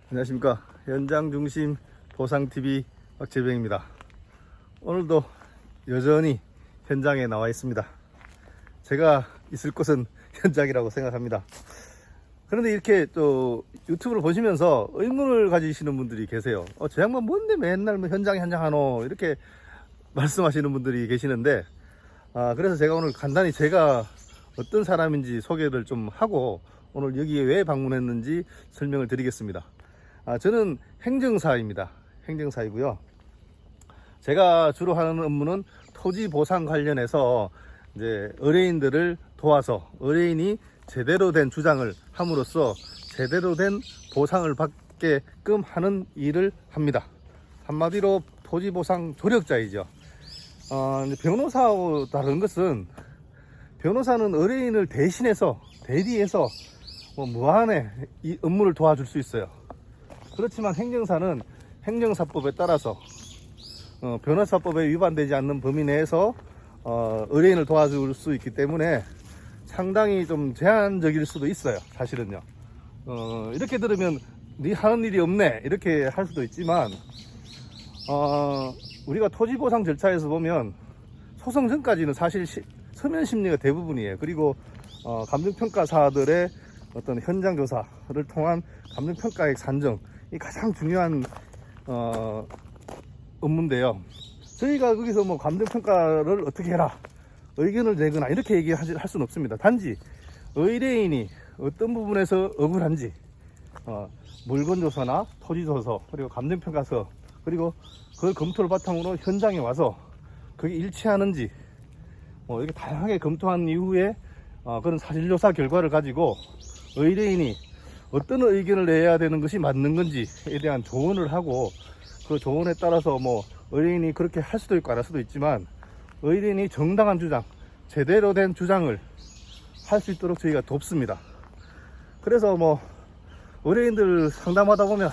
안녕하십니까. 현장중심 보상TV 박재병입니다. 오늘도 여전히 현장에 나와 있습니다. 제가 있을 곳은 현장이라고 생각합니다. 그런데 이렇게 또 유튜브를 보시면서 의문을 가지시는 분들이 계세요. 저 양반 뭔데 맨날 뭐 현장 하노 이렇게 말씀하시는 분들이 계시는데, 그래서 제가 오늘 간단히 제가 어떤 사람인지 소개를 좀 하고 오늘 여기에 왜 방문했는지 설명을 드리겠습니다. 저는 행정사입니다. 행정사이고요. 제가 주로 하는 업무는 토지 보상 관련해서 이제 의뢰인들을 도와서 의뢰인이 제대로 된 주장을 함으로써 제대로 된 보상을 받게끔 하는 일을 합니다. 한마디로 토지 보상 조력자이죠. 변호사하고 다른 것은, 변호사는 의뢰인을 대신해서 대리해서 무한에 이 업무를 도와줄 수 있어요. 그렇지만 행정사는 행정사법에 따라서 변호사법에 위반되지 않는 범위 내에서 의뢰인을 도와줄 수 있기 때문에 상당히 좀 제한적일 수도 있어요. 사실은요. 이렇게 들으면 네 하는 일이 없네 이렇게 할 수도 있지만, 우리가 토지보상 절차에서 보면 소송 전까지는 사실 서면 심리가 대부분이에요. 그리고 감정평가사들의 어떤 현장조사를 통한 감정평가액 산정, 이 가장 중요한 업무인데요. 저희가 거기서 뭐 감정평가를 어떻게 해라, 의견을 내거나 이렇게 얘기할 수는 없습니다. 단지 의뢰인이 어떤 부분에서 억울한지, 물건조사나 토지조서, 그리고 감정평가서, 그리고 그 검토를 바탕으로 현장에 와서 그게 일치하는지 이렇게 다양하게 검토한 이후에 그런 사실조사 결과를 가지고 의뢰인이 어떤 의견을 내야 되는 것이 맞는 건지에 대한 조언을 하고, 그 조언에 따라서 의뢰인이 그렇게 할 수도 있고 안 할 수도 있지만, 의뢰인이 정당한 주장, 제대로 된 주장을 할 수 있도록 저희가 돕습니다. 그래서 의뢰인들 상담하다 보면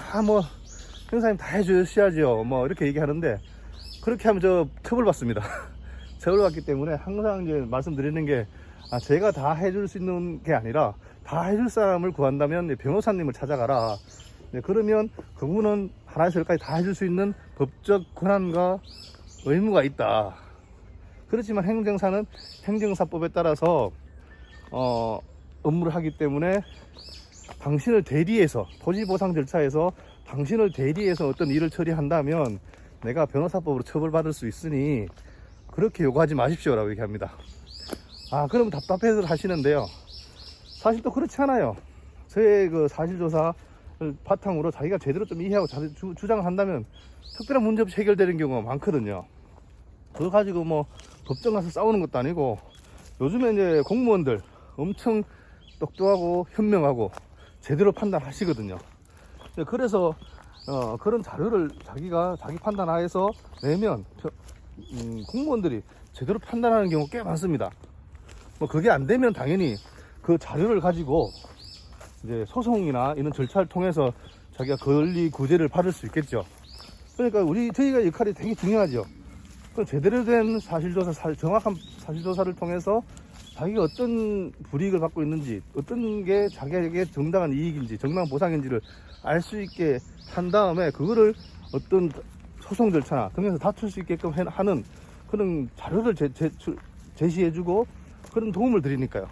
형사님 다 해주셔야죠 이렇게 얘기하는데, 그렇게 하면 저 처벌받습니다. 처벌받기 때문에 항상 이제 말씀드리는 게, 제가 다 해줄 수 있는 게 아니라 다 해줄 사람을 구한다면 변호사님을 찾아가라. 그러면 그분은 하나에서 열까지 다 해줄 수 있는 법적 권한과 의무가 있다. 그렇지만 행정사는 행정사법에 따라서 업무를 하기 때문에 당신을 대리해서, 토지보상 절차에서 당신을 대리해서 어떤 일을 처리한다면 내가 변호사법으로 처벌받을 수 있으니 그렇게 요구하지 마십시오 라고 얘기합니다. 그럼 답답해서 하시는데요, 사실 또 그렇지 않아요. 저의 그 사실조사를 바탕으로 자기가 제대로 좀 이해하고 주장을 한다면 특별한 문제 없이 해결되는 경우가 많거든요. 그거 가지고 법정 가서 싸우는 것도 아니고, 요즘에 이제 공무원들 엄청 똑똑하고 현명하고 제대로 판단하시거든요. 그래서 그런 자료를 자기 판단하에서 내면 공무원들이 제대로 판단하는 경우 꽤 많습니다. 그게 안 되면 당연히 그 자료를 가지고 이제 소송이나 이런 절차를 통해서 자기가 권리 구제를 받을 수 있겠죠. 그러니까 저희가 역할이 되게 중요하죠. 제대로 된 사실조사, 정확한 사실조사를 통해서 자기가 어떤 불이익을 받고 있는지, 어떤 게 자기에게 정당한 이익인지, 정당한 보상인지를 알 수 있게 한 다음에 그거를 어떤 소송 절차나 등에서 다툴 수 있게끔 하는 그런 자료를 제시해주고 그런 도움을 드리니까요.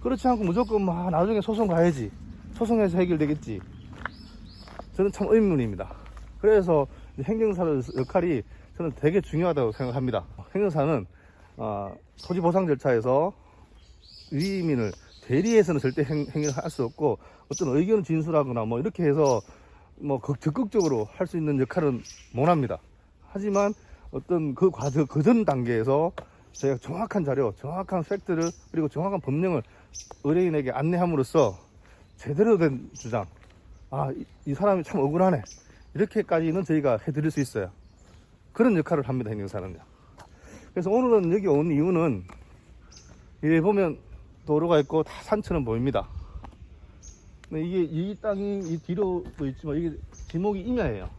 그렇지 않고 무조건 나중에 소송 가야지, 소송에서 해결되겠지, 저는 참 의문입니다. 그래서 행정사의 역할이 저는 되게 중요하다고 생각합니다. 행정사는 토지보상 절차에서 위민을 대리해서는 절대 행위할 수 없고, 어떤 의견을 진술하거나 이렇게 해서 적극적으로 할 수 있는 역할은 못합니다. 하지만 어떤 그 전 단계에서 저희가 정확한 자료, 정확한 팩트를, 그리고 정확한 법령을 의뢰인에게 안내함으로써 제대로 된 주장, 이 사람이 참 억울하네, 이렇게까지는 저희가 해드릴 수 있어요. 그런 역할을 합니다, 행정사는요. 그래서 오늘은 여기 온 이유는, 이래 보면 도로가 있고 다 산처럼 보입니다. 근데 이 땅이 이 뒤로도 있지만 이게 지목이 임야예요.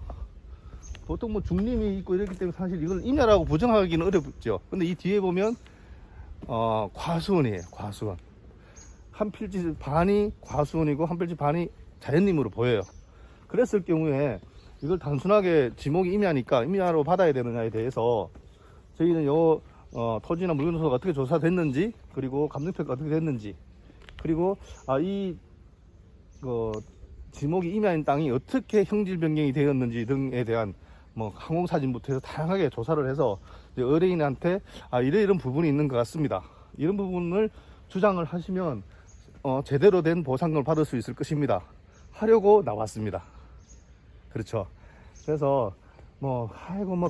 보통 중림이 있고 이렇기 때문에 사실 이걸 임야라고 부정하기는 어렵죠. 근데 이 뒤에 보면 과수원이에요. 과수원. 한 필지 반이 과수원이고 한 필지 반이 자연림으로 보여요. 그랬을 경우에 이걸 단순하게 지목이 임야니까 임야로 받아야 되느냐에 대해서 저희는 토지나 물건 조사가 어떻게 조사됐는지, 그리고 감정평가 어떻게 됐는지, 그리고 지목이 임야인 땅이 어떻게 형질 변경이 되었는지 등에 대한 항공사진부터 해서 다양하게 조사를 해서 의뢰인한테 이런 부분이 있는 것 같습니다, 이런 부분을 주장을 하시면 제대로 된 보상금을 받을 수 있을 것입니다 하려고 나왔습니다. 그렇죠. 그래서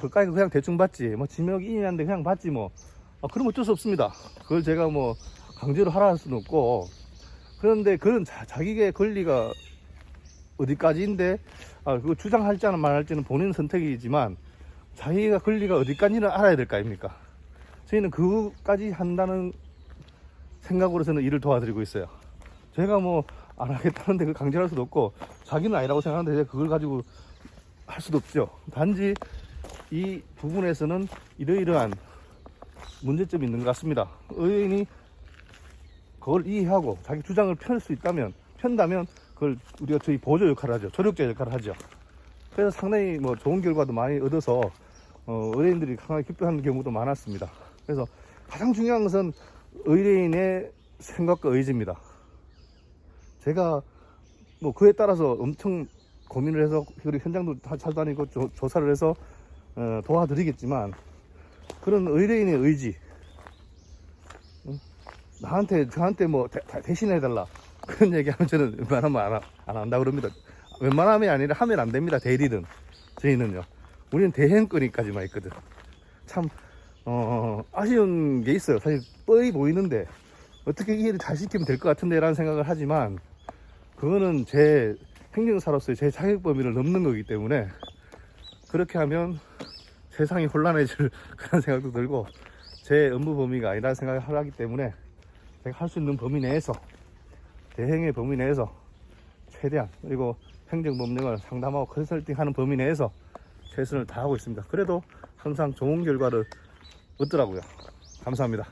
그까이 그냥 대충 받지, 지목이 임야인데 그냥 받지 그럼 어쩔 수 없습니다. 그걸 제가 강제로 하라 할 수는 없고, 그런데 그런 자기의 권리가 어디까지인데, 그거 주장할지는 말할지는 본인 선택이지만 자기가 권리가 어디까지는 알아야 될 거 아닙니까? 저희는 그거까지 한다는 생각으로 저는 일을 도와드리고 있어요. 제가 안 하겠다는데 그걸 강제할 수도 없고, 자기는 아니라고 생각하는데 제가 그걸 가지고 할 수도 없죠. 단지 이 부분에서는 이러이러한 문제점이 있는 것 같습니다. 의뢰인이 그걸 이해하고 자기 주장을 편다면 그걸 우리가 저희 보조 역할을 하죠. 조력자 역할을 하죠. 그래서 상당히 좋은 결과도 많이 얻어서 의뢰인들이 상당히 기뻐하는 경우도 많았습니다. 그래서 가장 중요한 것은 의뢰인의 생각과 의지입니다. 제가 그에 따라서 엄청 고민을 해서 그리고 현장도 찾아다니고 조사를 해서 도와드리겠지만, 그런 의뢰인의 의지, 저한테 대신해달라 그런 얘기하면 저는 웬만하면 안 한다고 그럽니다. 웬만하면 아니라 하면 안 됩니다. 대리든 저희는요, 우리는 대행거리까지만 있거든. 참 아쉬운 게 있어요. 사실 뻔히 보이는데 어떻게 이해를 잘 시키면 될 것 같은데 라는 생각을 하지만, 그거는 제 행정사로서의 제 자격 범위를 넘는 거기 때문에, 그렇게 하면 세상이 혼란해질 그런 생각도 들고 제 업무 범위가 아니라는 생각을 하기 때문에, 제가 할 수 있는 범위 내에서, 대행의 범위 내에서 최대한, 그리고 행정법령을 상담하고 컨설팅하는 범위 내에서 최선을 다하고 있습니다. 그래도 항상 좋은 결과를 얻더라고요. 감사합니다.